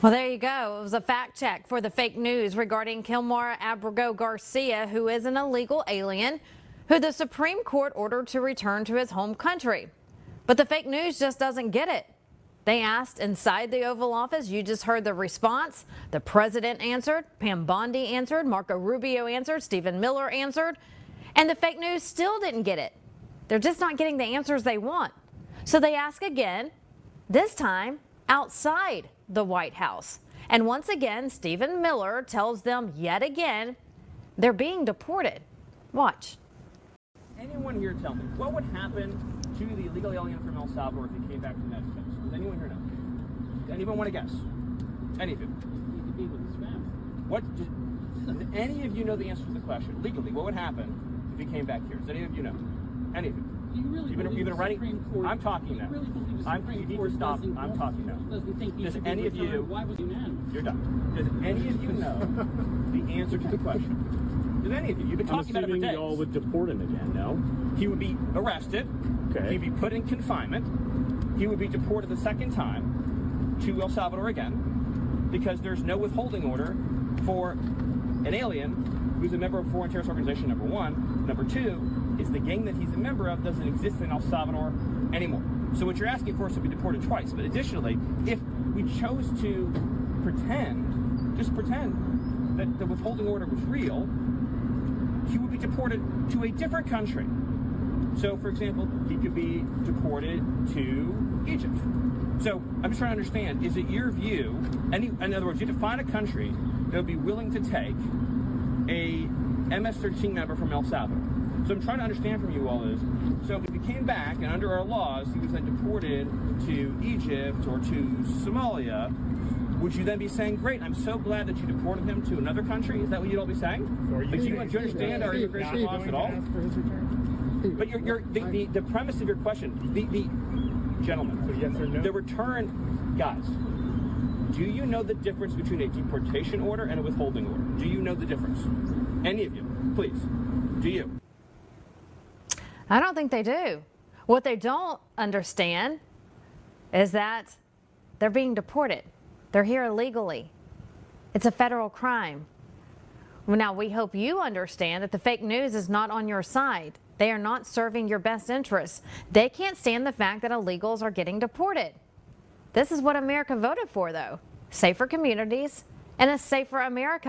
Well, there you go. It was a fact check for the fake news regarding Kilmar Abrego Garcia, who is an illegal alien who the Supreme Court ordered to return to his home country. But the fake news just doesn't get it. They asked inside the Oval Office. You just heard the response. The president answered, Pam Bondi answered, Marco Rubio answered, Stephen Miller answered, and the fake news still didn't get it. They're just not getting the answers they want. So they ask again, this time outside the White House. And once again, Stephen Miller tells them yet again they're being deported. Watch. Anyone here tell me, what would happen to the illegal alien from El Salvador if he came back to the United States? Does anyone here know? Does anyone want to guess? Any of you? What? Does any of you know the answer to the question? Legally, what would happen if he came back here? Does any of you know? Any of you? You've been writing. I'm talking now. You need to stop. I'm talking now. Does any of you? You're done. Does any of you know the answer to the question? Does any of you? You've been talking about it for days. Y'all would deport him again, no? He would be arrested. Okay. He'd be put in confinement. He would be deported the second time to El Salvador again because there's no withholding order for an alien who's a member of a foreign terrorist organization, number one. Number two is the gang that he's a member of doesn't exist in El Salvador anymore. So what you're asking for is to be deported twice. But additionally, if we chose to just pretend that the withholding order was real, he would be deported to a different country. So, for example, he could be deported to Egypt. So I'm just trying to understand, is it your view, in other words, you define a country that would be willing to take a MS-13 member from El Salvador. So I'm trying to understand from you all is, so if he came back and under our laws, he was then deported to Egypt or to Somalia, would you then be saying, great, I'm so glad that you deported him to another country? Is that what you'd all be saying? Do you understand our immigration laws at all? But the premise of your question, gentlemen, so yes or no? The return, guys, do you know the difference between a deportation order and a withholding order? Do you know the difference? Any of you, please. Do you? I don't think they do. What they don't understand is that they're being deported. They're here illegally. It's a federal crime. Well, now, we hope you understand that the fake news is not on your side. They are not serving your best interests. They can't stand the fact that illegals are getting deported. This is what America voted for, though. Safer communities and a safer America.